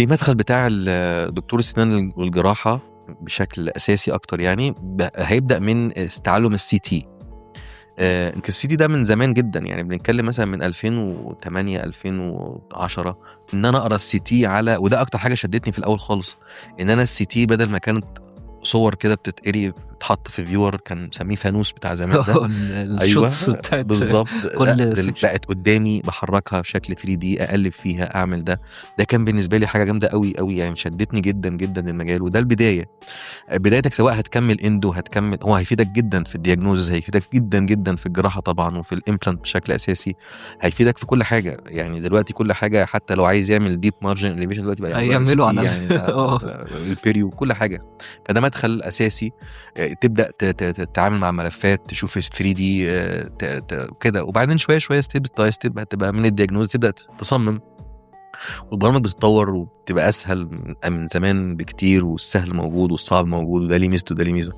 في مدخل بتاع دكتور السنان والجراحة بشكل أساسي أكتر يعني هيبدأ من تعلم الCT. يمكن الCT ده من زمان جدًا، يعني بنتكلم مثلًا من 2008 2010 إن أنا أقرا الCT على، وده أكتر حاجة شدتني في الأول خالص، إن أنا الCT بدل ما كانت صور كده بتتقري بتتحط في viewer كان مسميه فانوس بتاع زمان ده. أيوه الshots بتاعة بالضبط، لأ كل section. بقت قدامي باحركها بشكل 3D أقلب فيها أعمل ده. ده كان بالنسبة لي حاجة جامدة أوي، أوي يعني شدتني جدًا، جدًا المجال، وده البداية. بدايتك سواء هتكمل اندو هتكمل، هو هيفيدك جدا في الدياجنوزز، هيفيدك جدا جدا في الجراحه طبعا، وفي الامبلانت بشكل اساسي، هيفيدك في كل حاجه. يعني دلوقتي كل حاجه، حتى لو عايز يعمل ديب مارجن اليفيشن دلوقتي بقى يعملوا هيعملوا CT على يعني آه. البيريو كل حاجه. فده مدخل اساسي. تبدا تتعامل مع ملفات، تشوف 3D كده، وبعدين شويه شويه ستيب باي ستيب هتبقى من الدياجنوز تبدا تصمم، والبرامج بتتطور وبتبقى اسهل من زمان بكتير، والسهل موجود والصعب موجود، وده ليه ميزته وده ليه ميزه.